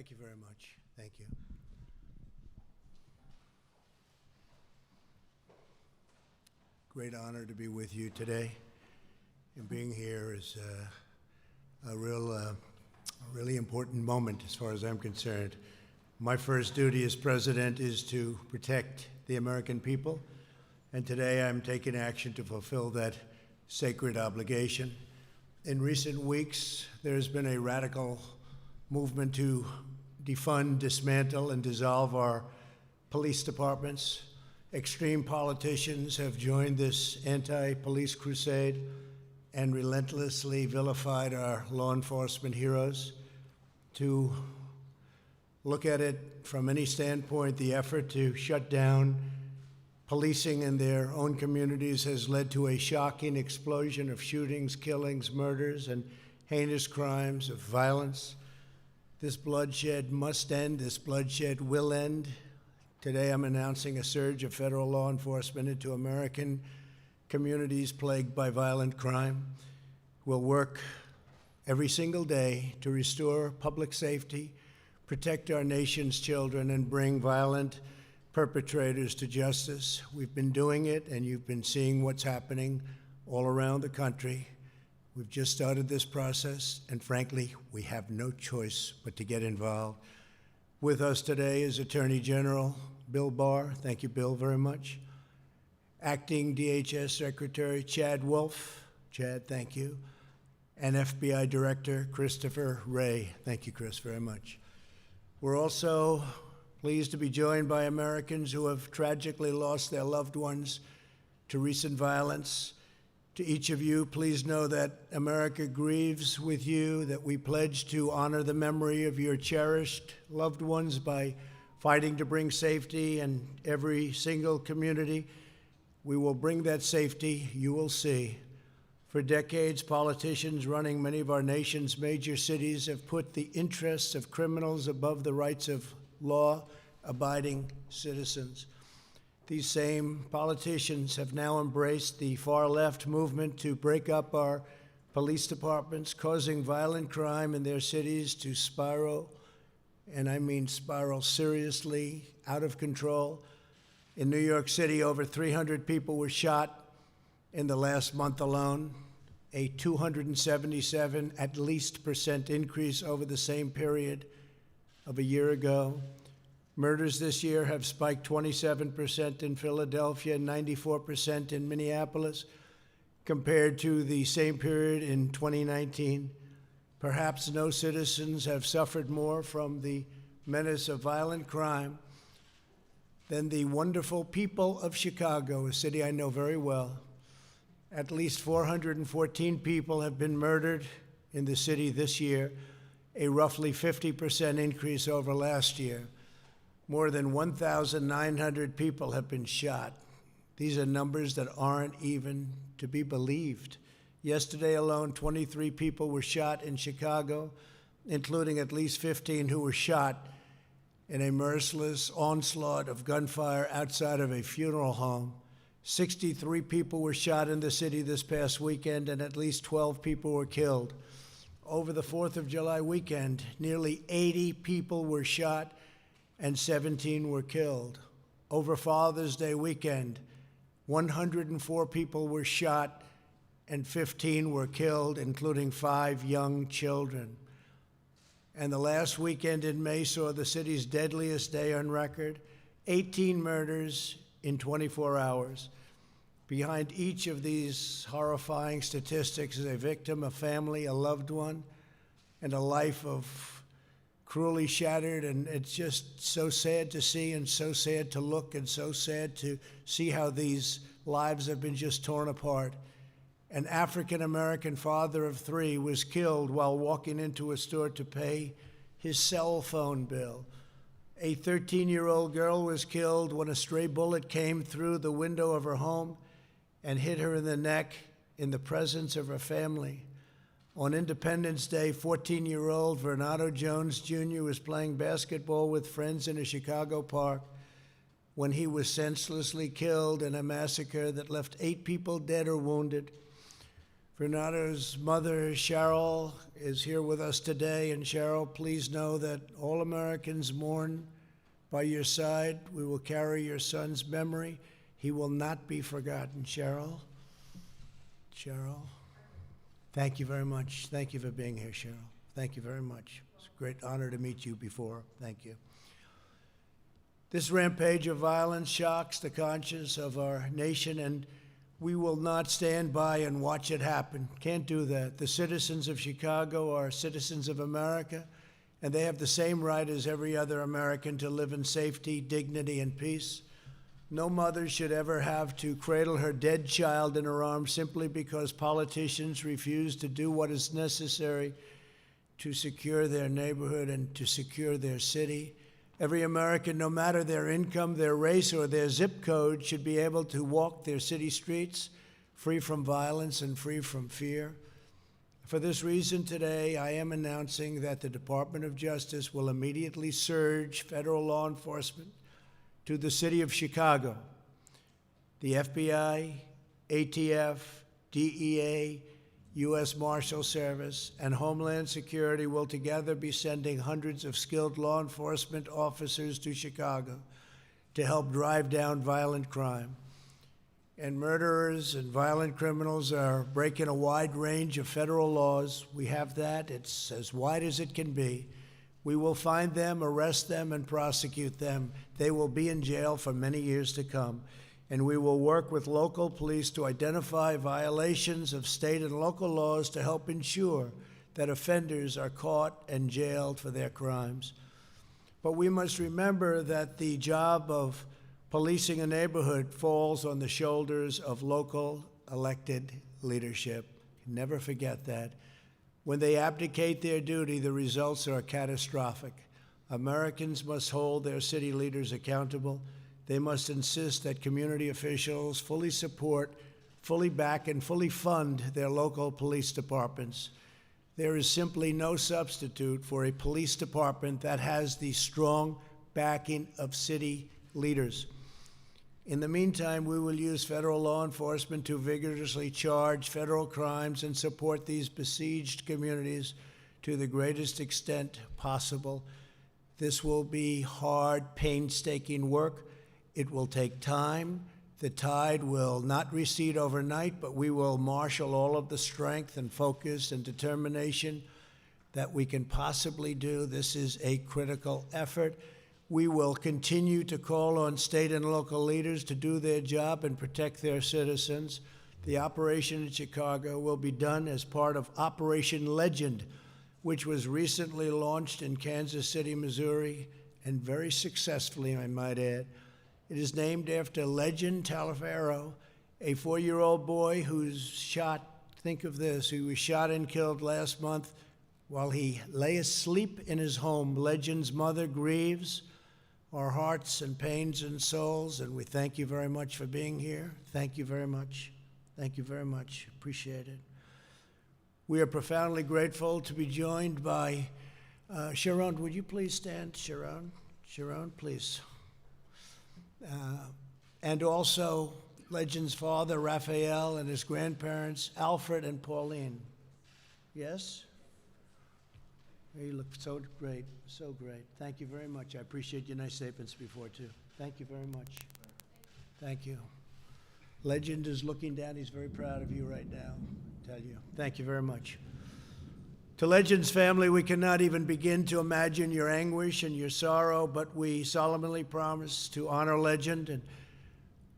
Thank you very much. Thank you. Great honor to be with you today. And being here is a really important moment as far as I'm concerned. My first duty as president is to protect the American people, and today I'm taking action to fulfill that sacred obligation. In recent weeks, there's been a radical movement to defund, dismantle, and dissolve our police departments. Extreme politicians have joined this anti-police crusade and relentlessly vilified our law enforcement heroes. To look at it from any standpoint, the effort to shut down policing in their own communities has led to a shocking explosion of shootings, killings, murders, and heinous crimes of violence. This bloodshed must end. This bloodshed will end. Today I'm announcing a surge of federal law enforcement into American communities plagued by violent crime. We'll work every single day to restore public safety, protect our nation's children, and bring violent perpetrators to justice. We've been doing it, and you've been seeing what's happening all around the country. We've just started this process, and frankly, we have no choice but to get involved. With us today is Attorney General Bill Barr. Thank you, Bill, very much. Acting DHS Secretary Chad Wolf. Chad, thank you. And FBI Director Christopher Wray. Thank you, Chris, very much. We're also pleased to be joined by Americans who have tragically lost their loved ones to recent violence. To each of you, please know that America grieves with you, that we pledge to honor the memory of your cherished loved ones by fighting to bring safety in every single community. We will bring that safety, you will see. For decades, politicians running many of our nation's major cities have put the interests of criminals above the rights of law-abiding citizens. These same politicians have now embraced the far-left movement to break up our police departments, causing violent crime in their cities to spiral, and I mean spiral seriously, out of control. In New York City, over 300 people were shot in the last month alone, a 277% at least increase over the same period of a year ago. Murders this year have spiked 27% in Philadelphia and 94% in Minneapolis compared to the same period in 2019. Perhaps no citizens have suffered more from the menace of violent crime than the wonderful people of Chicago, a city I know very well. At least 414 people have been murdered in the city this year, a roughly 50% increase over last year. More than 1,900 people have been shot. These are numbers that aren't even to be believed. Yesterday alone, 23 people were shot in Chicago, including at least 15 who were shot in a merciless onslaught of gunfire outside of a funeral home. 63 people were shot in the city this past weekend, and at least 12 people were killed. Over the 4th of July weekend, nearly 80 people were shot and 17 were killed. Over Father's Day weekend, 104 people were shot and 15 were killed, including 5 young children. And the last weekend in May saw the city's deadliest day on record, 18 murders in 24 hours. Behind each of these horrifying statistics is a victim, a family, a loved one, and a life of cruelly shattered, and it's just so sad to see and so sad to look and so sad to see how these lives have been just torn apart. An African-American father of 3 was killed while walking into a store to pay his cell phone bill. A 13-year-old girl was killed when a stray bullet came through the window of her home and hit her in the neck in the presence of her family. On Independence Day, 14-year-old Vernado Jones Jr. was playing basketball with friends in a Chicago park when he was senselessly killed in a massacre that left 8 people dead or wounded. Bernardo's mother, Cheryl, is here with us today. And Cheryl, please know that all Americans mourn by your side. We will carry your son's memory. He will not be forgotten. Cheryl? Cheryl? Thank you very much. Thank you for being here, Cheryl. Thank you very much. It's a great honor to meet you before. Thank you. This rampage of violence shocks the conscience of our nation, and we will not stand by and watch it happen. Can't do that. The citizens of Chicago are citizens of America, and they have the same right as every other American to live in safety, dignity, and peace. No mother should ever have to cradle her dead child in her arms simply because politicians refuse to do what is necessary to secure their neighborhood and to secure their city. Every American, no matter their income, their race, or their zip code, should be able to walk their city streets free from violence and free from fear. For this reason, today, I am announcing that the Department of Justice will immediately surge federal law enforcement to the city of Chicago. The FBI, ATF, DEA, U.S. Marshal Service, and Homeland Security will together be sending hundreds of skilled law enforcement officers to Chicago to help drive down violent crime. And murderers and violent criminals are breaking a wide range of federal laws. We have that. It's as wide as it can be. We will find them, arrest them, and prosecute them. They will be in jail for many years to come. And we will work with local police to identify violations of state and local laws to help ensure that offenders are caught and jailed for their crimes. But we must remember that the job of policing a neighborhood falls on the shoulders of local elected leadership. Never forget that. When they abdicate their duty, the results are catastrophic. Americans must hold their city leaders accountable. They must insist that community officials fully support, fully back, and fully fund their local police departments. There is simply no substitute for a police department that has the strong backing of city leaders. In the meantime, we will use federal law enforcement to vigorously charge federal crimes and support these besieged communities to the greatest extent possible. This will be hard, painstaking work. It will take time. The tide will not recede overnight, but we will marshal all of the strength and focus and determination that we can possibly do. This is a critical effort. We will continue to call on state and local leaders to do their job and protect their citizens. The operation in Chicago will be done as part of Operation Legend, which was recently launched in Kansas City, Missouri, and very successfully, I might add. It is named after Legend Taliaferro, a 4-year-old boy who's shot, think of this, he was shot and killed last month while he lay asleep in his home. Legend's mother grieves. Our hearts and pains and souls, and we thank you very much for being here. Thank you very much. Thank you very much. Appreciate it. We are profoundly grateful to be joined by Sharon. Would you please stand, Sharon? Sharon, please. And also Legend's father, Raphael, and his grandparents, Alfred and Pauline. Yes? You look so great, so great. Thank you very much. I appreciate your nice statements before, too. Thank you very much. Thank you. Legend is looking down. He's very proud of you right now, I tell you. Thank you very much. To Legend's family, we cannot even begin to imagine your anguish and your sorrow, but we solemnly promise to honor Legend, and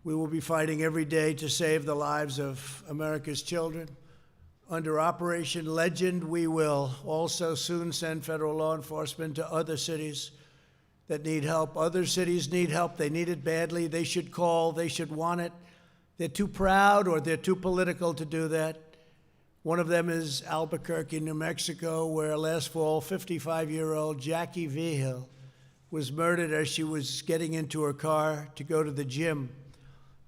we will be fighting every day to save the lives of America's children. Under Operation Legend, we will also soon send federal law enforcement to other cities that need help. Other cities need help. They need it badly. They should call. They should want it. They're too proud or they're too political to do that. One of them is Albuquerque, New Mexico, where last fall, 55-year-old Jackie Vigil was murdered as she was getting into her car to go to the gym.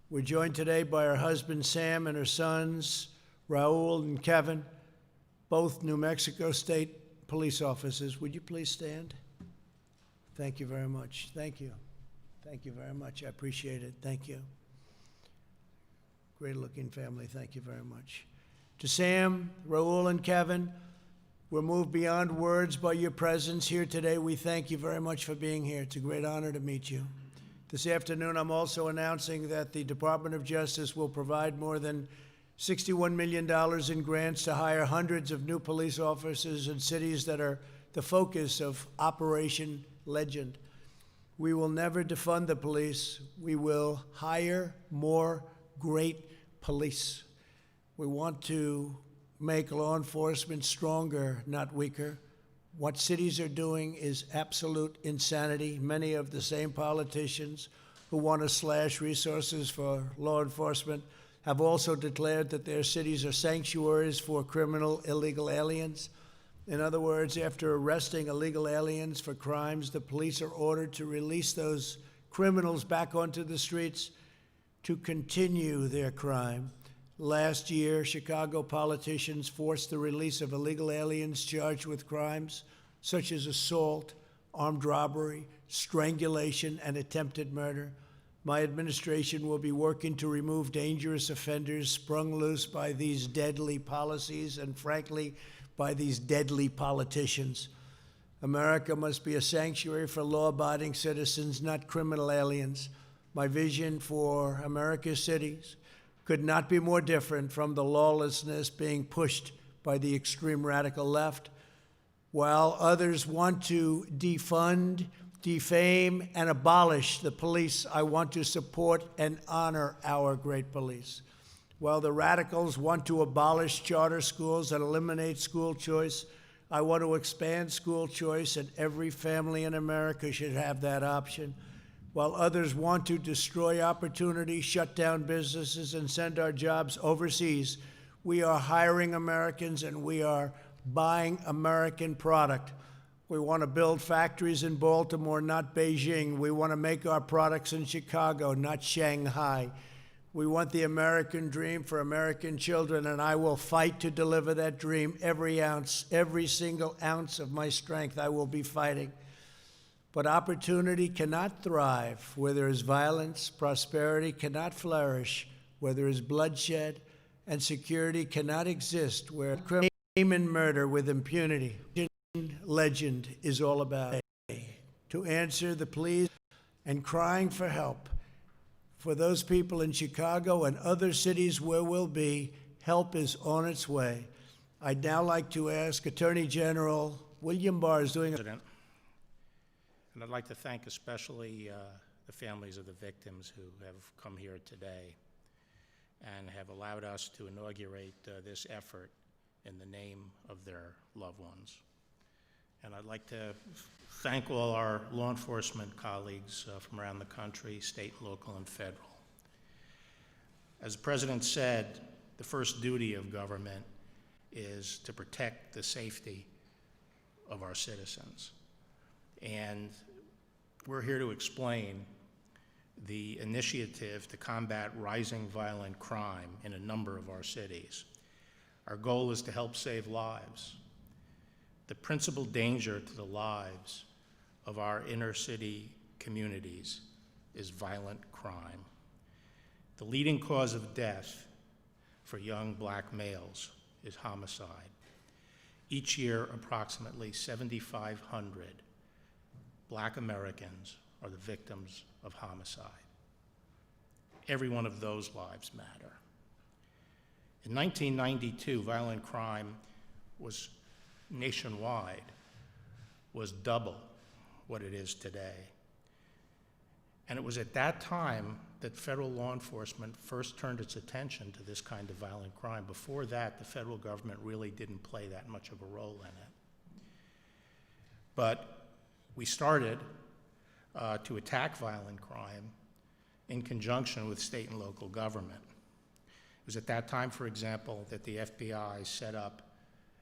We're joined today by her husband, Sam, and her sons, Raul and Kevin, both New Mexico State police officers. Would you please stand? Thank you very much. Thank you. Thank you very much. I appreciate it. Thank you. Great-looking family. Thank you very much. To Sam, Raul, and Kevin, we're moved beyond words by your presence here today. We thank you very much for being here. It's a great honor to meet you. This afternoon, I'm also announcing that the Department of Justice will provide more than $61 million in grants to hire hundreds of new police officers in cities that are the focus of Operation Legend. We will never defund the police. We will hire more great police. We want to make law enforcement stronger, not weaker. What cities are doing is absolute insanity. Many of the same politicians who want to slash resources for law enforcement have also declared that their cities are sanctuaries for criminal illegal aliens. In other words, after arresting illegal aliens for crimes, the police are ordered to release those criminals back onto the streets to continue their crime. Last year, Chicago politicians forced the release of illegal aliens charged with crimes such as assault, armed robbery, strangulation, and attempted murder. My administration will be working to remove dangerous offenders sprung loose by these deadly policies and, frankly, by these deadly politicians. America must be a sanctuary for law-abiding citizens, not criminal aliens. My vision for America's cities could not be more different from the lawlessness being pushed by the extreme radical left. While others want to defund, defame, and abolish the police, I want to support and honor our great police. While the radicals want to abolish charter schools and eliminate school choice, I want to expand school choice, and every family in America should have that option. While others want to destroy opportunity, shut down businesses, and send our jobs overseas, we are hiring Americans and we are buying American product. We want to build factories in Baltimore, not Beijing. We want to make our products in Chicago, not Shanghai. We want the American dream for American children, and I will fight to deliver that dream every ounce, every single ounce of my strength. I will be fighting. But opportunity cannot thrive where there is violence, prosperity cannot flourish where there is bloodshed, and security cannot exist where crime and murder with impunity. Legend is all about. To answer the pleas and crying for help for those people in Chicago and other cities where we'll be, help is on its way. I'd now like to ask Attorney General William Barr is doing President. And I'd like to thank especially the families of the victims who have come here today and have allowed us to inaugurate this effort in the name of their loved ones. And I'd like to thank all our law enforcement colleagues from around the country, state, local, and federal. As the President said, the first duty of government is to protect the safety of our citizens. And we're here to explain the initiative to combat rising violent crime in a number of our cities. Our goal is to help save lives. The principal danger to the lives of our inner city communities is violent crime. The leading cause of death for young black males is homicide. Each year, approximately 7,500 black Americans are the victims of homicide. Every one of those lives matter. In 1992, violent crime was nationwide was double what it is today. And it was at that time that federal law enforcement first turned its attention to this kind of violent crime. Before that, the federal government really didn't play that much of a role in it. But we started to attack violent crime in conjunction with state and local government. It was at that time, for example, that the FBI set up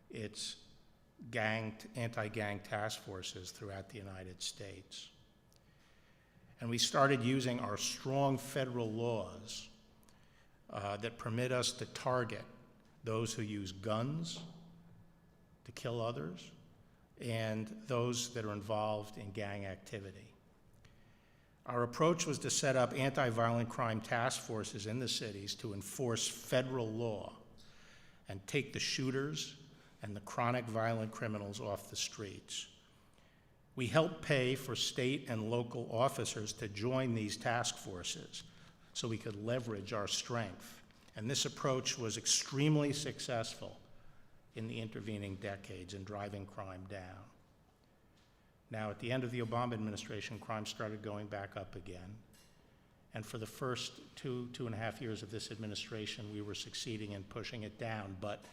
its anti-gang task forces throughout the United States. And we started using our strong federal laws that permit us to target those who use guns to kill others and those that are involved in gang activity. Our approach was to set up anti-violent crime task forces in the cities to enforce federal law and take the shooters and the chronic violent criminals off the streets. We help pay for state and local officers to join these task forces so we could leverage our strength. And this approach was extremely successful in the intervening decades in driving crime down. Now, at the end of the Obama administration, crime started going back up again. And for the first two and a half years of this administration, we were succeeding in pushing it down. But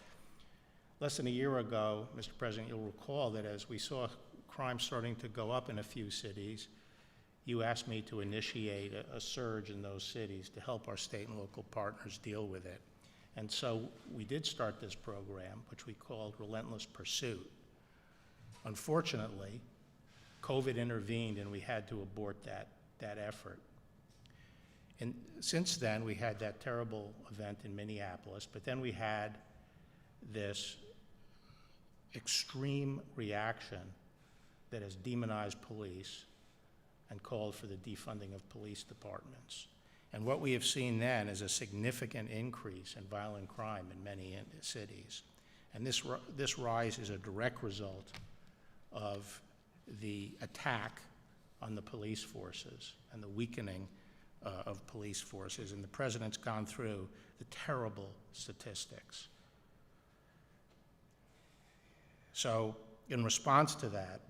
less than a year ago, Mr. President, you'll recall that as we saw crime starting to go up in a few cities, you asked me to initiate a surge in those cities to help our state and local partners deal with it. And so we did start this program, which we called Relentless Pursuit. Unfortunately, COVID intervened and we had to abort that effort. And since then, we had that terrible event in Minneapolis, but then we had this extreme reaction that has demonized police and called for the defunding of police departments. And what we have seen then is a significant increase in violent crime in many cities. And this rise is a direct result of the attack on the police forces and the weakening of police forces. And the president's gone through the terrible statistics. So in response to that,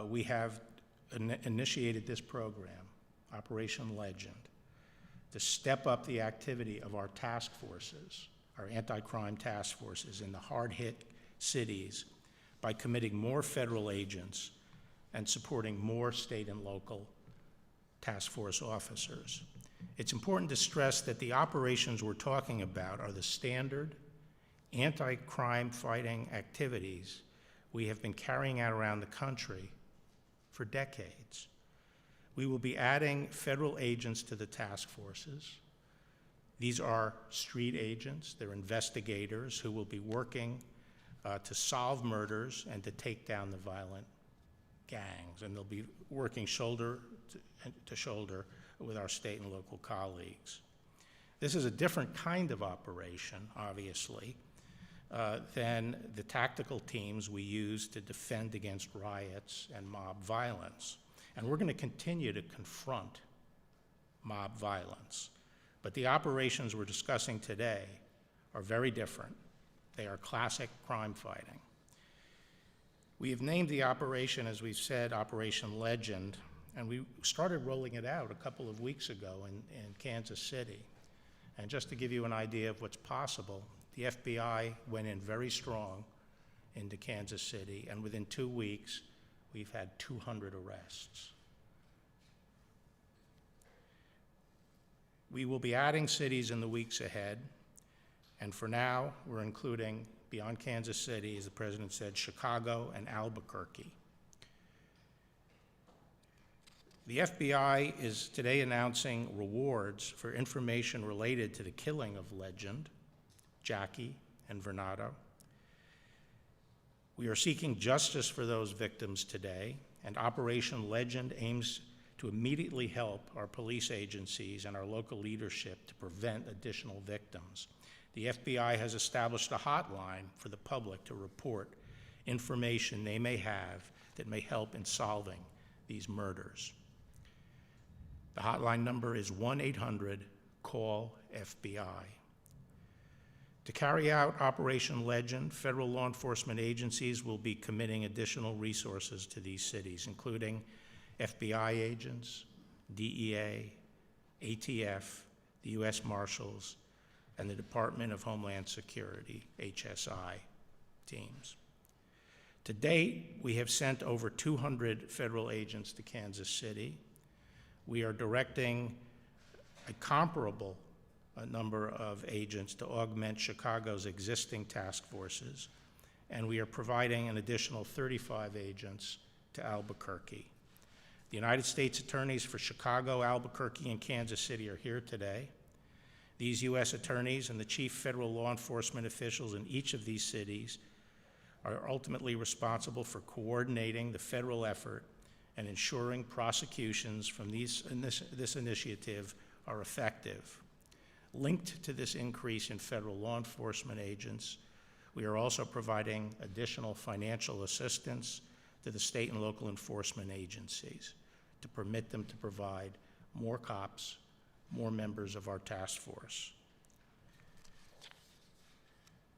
we have initiated this program, Operation Legend, to step up the activity of our task forces, our anti-crime task forces in the hard-hit cities by committing more federal agents and supporting more state and local task force officers. It's important to stress that the operations we're talking about are the standard anti-crime fighting activities we have been carrying out around the country for decades. We will be adding federal agents to the task forces. These are street agents, they're investigators who will be working to solve murders and to take down the violent gangs, and they'll be working shoulder to shoulder with our state and local colleagues. This is a different kind of operation, obviously, than the tactical teams we use to defend against riots and mob violence. And we're going to continue to confront mob violence. But the operations we're discussing today are very different. They are classic crime fighting. We have named the operation, as we've said, Operation Legend, and we started rolling it out a couple of weeks ago in Kansas City. And just to give you an idea of what's possible, the FBI went in very strong into Kansas City, and within 2 weeks, we've had 200 arrests. We will be adding cities in the weeks ahead, and for now, we're including, beyond Kansas City, as the president said, Chicago and Albuquerque. The FBI is today announcing rewards for information related to the killing of Legend, Jackie, and Vernado. We are seeking justice for those victims today, and Operation Legend aims to immediately help our police agencies and our local leadership to prevent additional victims. The FBI has established a hotline for the public to report information they may have that may help in solving these murders. The hotline number is 1-800-CALL-FBI. To carry out Operation Legend, federal law enforcement agencies will be committing additional resources to these cities, including FBI agents, DEA, ATF, the U.S. Marshals, and the Department of Homeland Security, HSI, teams. To date, we have sent over 200 federal agents to Kansas City. We are directing a comparable number of agents to augment Chicago's existing task forces, and we are providing an additional 35 agents to Albuquerque. The United States attorneys for Chicago, Albuquerque, and Kansas City are here today. These U.S. attorneys and the chief federal law enforcement officials in each of these cities are ultimately responsible for coordinating the federal effort and ensuring prosecutions from this initiative are effective. Linked to this increase in federal law enforcement agents, we are also providing additional financial assistance to the state and local enforcement agencies to permit them to provide more cops, more members of our task force.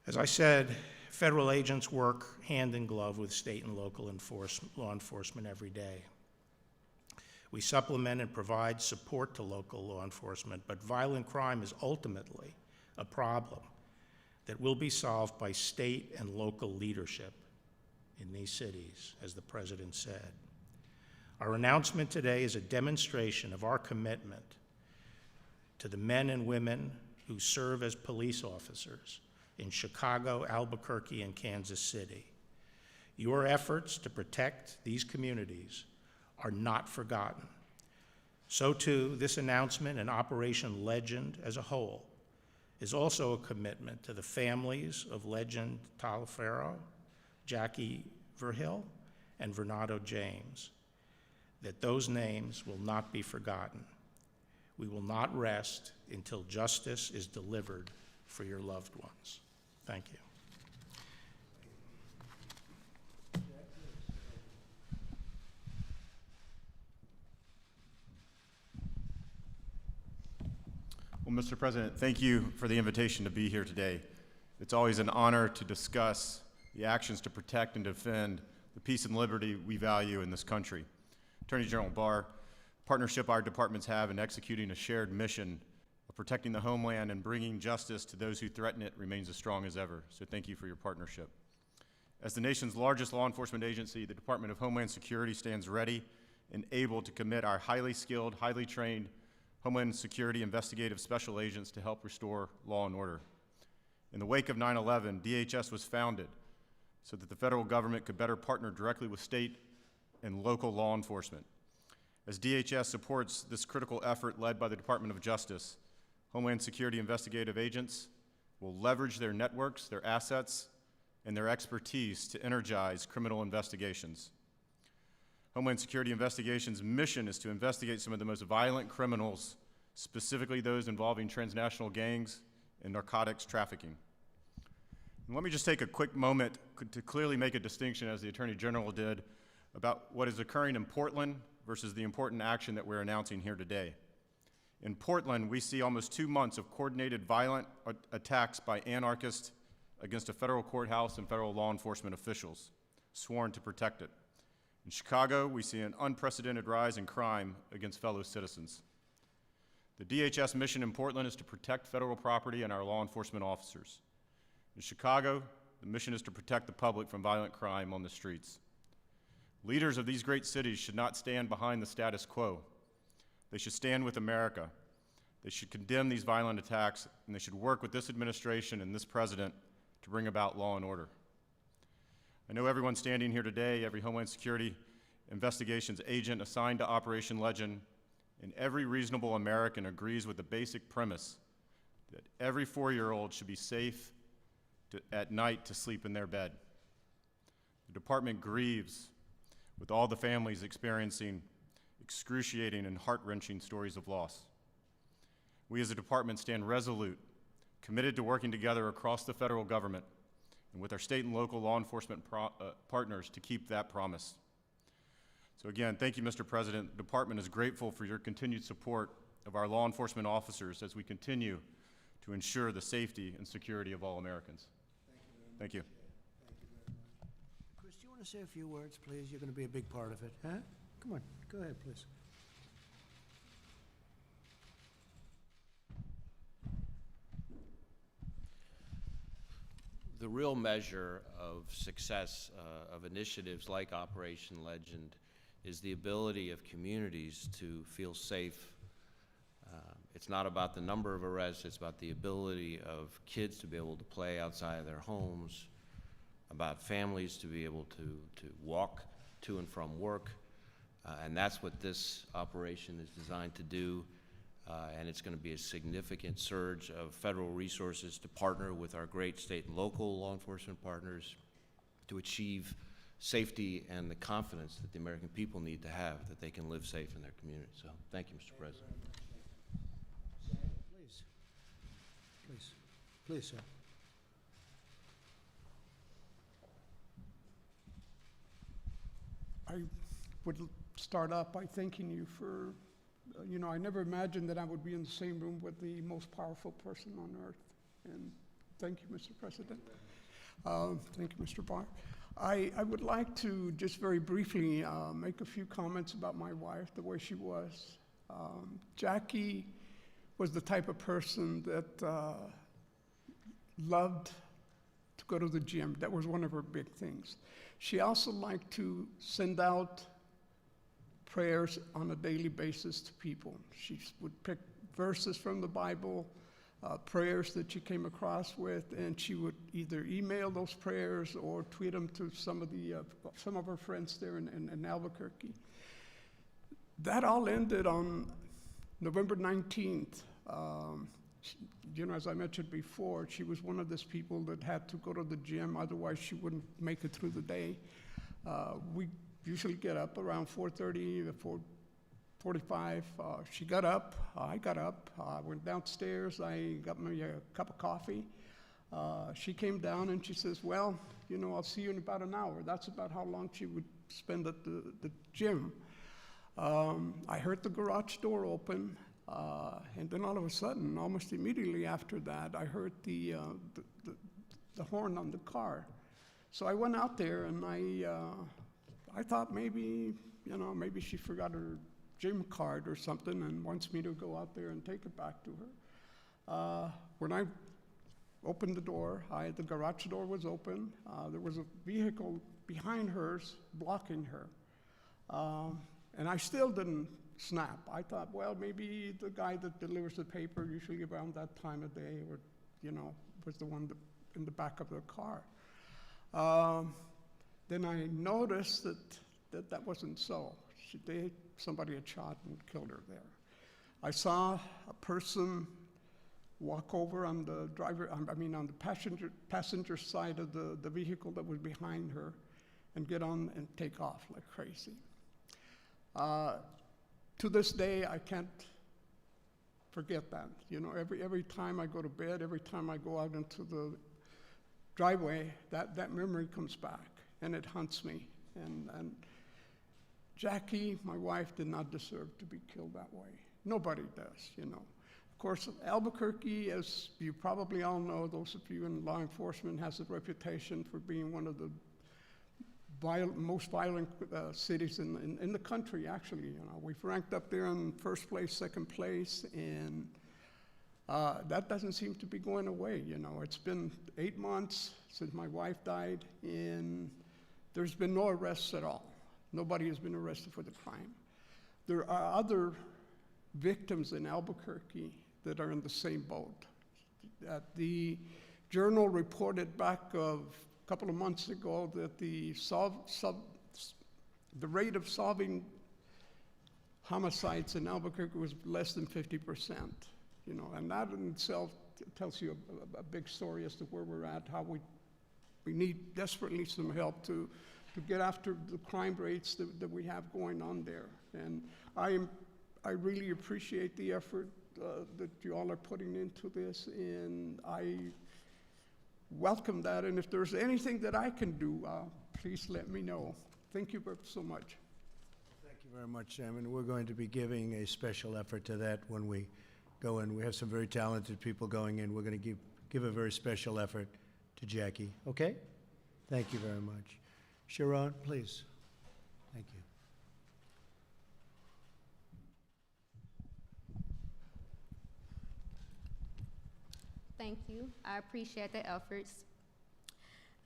As I said, federal agents work hand in glove with state and local law enforcement every day. We supplement and provide support to local law enforcement, but violent crime is ultimately a problem that will be solved by state and local leadership in these cities, as the President said. Our announcement today is a demonstration of our commitment to the men and women who serve as police officers in Chicago, Albuquerque, and Kansas City. Your efforts to protect these communities are not forgotten. So too, this announcement and Operation Legend as a whole is also a commitment to the families of Legend Talferro, Jackie Verhill, and Vernado James, that those names will not be forgotten. We will not rest until justice is delivered for your loved ones. Thank you. Well, Mr. President, thank you for the invitation to be here today. It's always an honor to discuss the actions to protect and defend the peace and liberty we value in this country. Attorney General Barr, partnership our departments have in executing a shared mission of protecting the homeland and bringing justice to those who threaten it remains as strong as ever. So thank you for your partnership. As the nation's largest law enforcement agency, the Department of Homeland Security stands ready and able to commit our highly skilled, highly trained Homeland Security investigative special agents to help restore law and order. In the wake of 9/11, DHS was founded so that the federal government could better partner directly with state and local law enforcement. As DHS supports this critical effort led by the Department of Justice, Homeland Security investigative agents will leverage their networks, their assets, and their expertise to energize criminal investigations. Homeland Security Investigations' mission is to investigate some of the most violent criminals, specifically those involving transnational gangs and narcotics trafficking. And let me just take a quick moment to clearly make a distinction, as the Attorney General did, about what is occurring in Portland versus the important action that we're announcing here today. In Portland, we see almost 2 months of coordinated violent attacks by anarchists against a federal courthouse and federal law enforcement officials sworn to protect it. In Chicago, we see an unprecedented rise in crime against fellow citizens. The DHS mission in Portland is to protect federal property and our law enforcement officers. In Chicago, the mission is to protect the public from violent crime on the streets. Leaders of these great cities should not stand behind the status quo. They should stand with America. They should condemn these violent attacks, and they should work with this administration and this president to bring about law and order. I know everyone standing here today, every Homeland Security investigations agent assigned to Operation Legend, and every reasonable American agrees with the basic premise that every 4-year-old should be safe at night to sleep in their bed. The department grieves with all the families experiencing excruciating and heart-wrenching stories of loss. We as a department stand resolute, committed to working together across the federal government and with our state and local law enforcement partners to keep that promise. So again, thank you, Mr. President. The department is grateful for your continued support of our law enforcement officers as we continue to ensure the safety and security of all Americans. Thank you. Thank you very much. Chris, do you want to say a few words, please? You're going to be a big part of it, huh? Come on, go ahead, please. The real measure of success of initiatives like Operation Legend is the ability of communities to feel safe. It's not about the number of arrests, it's about the ability of kids to be able to play outside of their homes, about families to be able to walk to and from work, and that's what this operation is designed to do. And it's going to be a significant surge of federal resources to partner with our great state and local law enforcement partners to achieve safety and the confidence that the American people need to have that they can live safe in their community. So thank you, Mr. President. Sam, please. Please. Please, sir. I would start off by thanking you for, I never imagined that I would be in the same room with the most powerful person on earth. And thank you, Mr. President. Thank you, Mr. Barr. I would like to just very briefly make a few comments about my wife, the way she was. Jackie was the type of person that loved to go to the gym. That was one of her big things. She also liked to send out prayers on a daily basis to people. She would pick verses from the Bible, prayers that she came across with, and she would either email those prayers or tweet them to some of her friends there in Albuquerque. That all ended on November 19th. As I mentioned before, she was one of those people that had to go to the gym, otherwise she wouldn't make it through the day. We usually get up around 4:30 to 4:45. She got up, I got up, I went downstairs, I got me a cup of coffee. She came down and she says, well, I'll see you in about an hour. That's about how long she would spend at the gym. I heard the garage door open. And then all of a sudden, almost immediately after that, I heard the horn on the car. So I went out there and I thought maybe she forgot her gym card or something and wants me to go out there and take it back to her. When I opened the door, the garage door was open. There was a vehicle behind hers blocking her. And I still didn't snap. I thought, well, maybe the guy that delivers the paper usually around that time of day or, was the one in the back of the car. Then I noticed that wasn't so. Somebody had shot and killed her there. I saw a person walk over on the on the passenger side of the vehicle that was behind her and get on and take off like crazy. To this day, I can't forget that. Every time I go to bed, every time I go out into the driveway, that memory comes back and it haunts me. And Jackie, my wife, did not deserve to be killed that way. Nobody does, Of course, Albuquerque, as you probably all know, those of you in law enforcement, has a reputation for being one of the most violent cities in the country, actually. We've ranked up there in first place, second place, and that doesn't seem to be going away. It's been 8 months since my wife died, and there's been no arrests at all. Nobody has been arrested for the crime. There are other victims in Albuquerque that are in the same boat. The Journal reported back a couple of months ago that the rate of solving homicides in Albuquerque was less than 50%, and that in itself tells you a big story as to where we're at, how we need desperately some help to get after the crime rates that we have going on there. And I really appreciate the effort that you all are putting into this, and I welcome that, and if there's anything that I can do, please let me know. Thank you so much. Thank you very much, Chairman. We're going to be giving a special effort to that when we go in. We have some very talented people going in. We're going to give a very special effort to Jackie. Okay? Thank you very much. Sharon, please. Thank you. Thank you. I appreciate the efforts.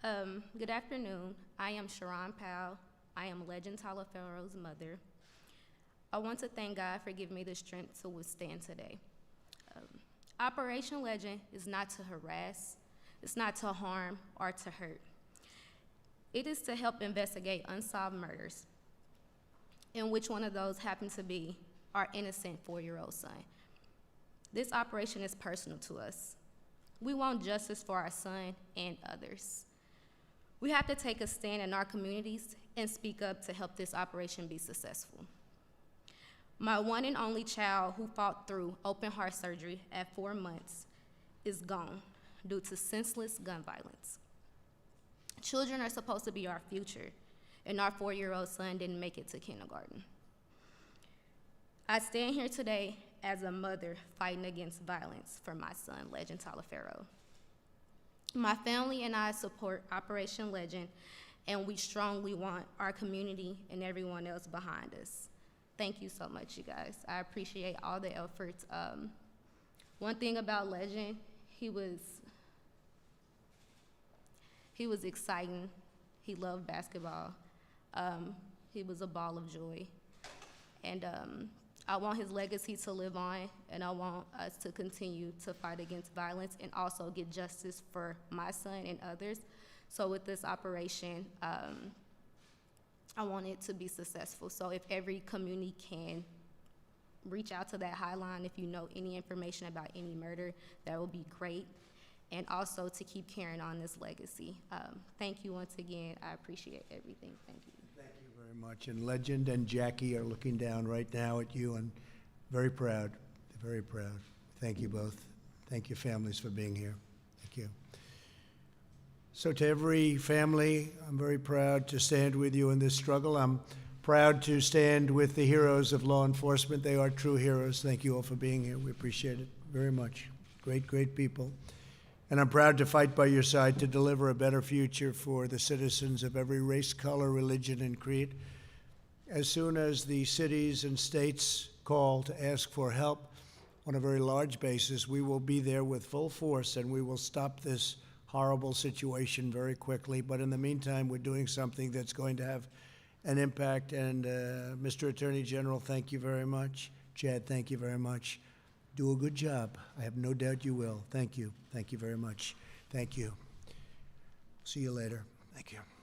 Good afternoon. I am Sharon Powell. I am Legend Talaferro's mother. I want to thank God for giving me the strength to withstand today. Operation Legend is not to harass, it's not to harm or to hurt. It is to help investigate unsolved murders, and which one of those happened to be our innocent 4-year-old son. This operation is personal to us. We want justice for our son and others. We have to take a stand in our communities and speak up to help this operation be successful. My one and only child who fought through open heart surgery at 4 months is gone due to senseless gun violence. Children are supposed to be our future, and our 4-year-old son didn't make it to kindergarten. I stand here today as a mother fighting against violence for my son, Legend Talafero. My family and I support Operation Legend, and we strongly want our community and everyone else behind us. Thank you so much, you guys. I appreciate all the efforts. One thing about Legend, he was exciting. He loved basketball. He was a ball of joy. And I want his legacy to live on, and I want us to continue to fight against violence and also get justice for my son and others. So with this operation, I want it to be successful. So if every community can reach out to that hotline, if you know any information about any murder, that would be great. And also to keep carrying on this legacy. Thank you once again. I appreciate everything. Thank you. Thank you very much. And Legend and Jackie are looking down right now at you and very proud, very proud. Thank you both. Thank you, families, for being here. Thank you. So to every family, I'm very proud to stand with you in this struggle. I'm proud to stand with the heroes of law enforcement. They are true heroes. Thank you all for being here. We appreciate it very much. Great, great people. And I'm proud to fight by your side to deliver a better future for the citizens of every race, color, religion, and creed. As soon as the cities and states call to ask for help on a very large basis, we will be there with full force, and we will stop this horrible situation very quickly. But in the meantime, we're doing something that's going to have an impact. And Mr. Attorney General, thank you very much. Chad, thank you very much. Do a good job. I have no doubt you will. Thank you. Thank you very much. Thank you. See you later. Thank you.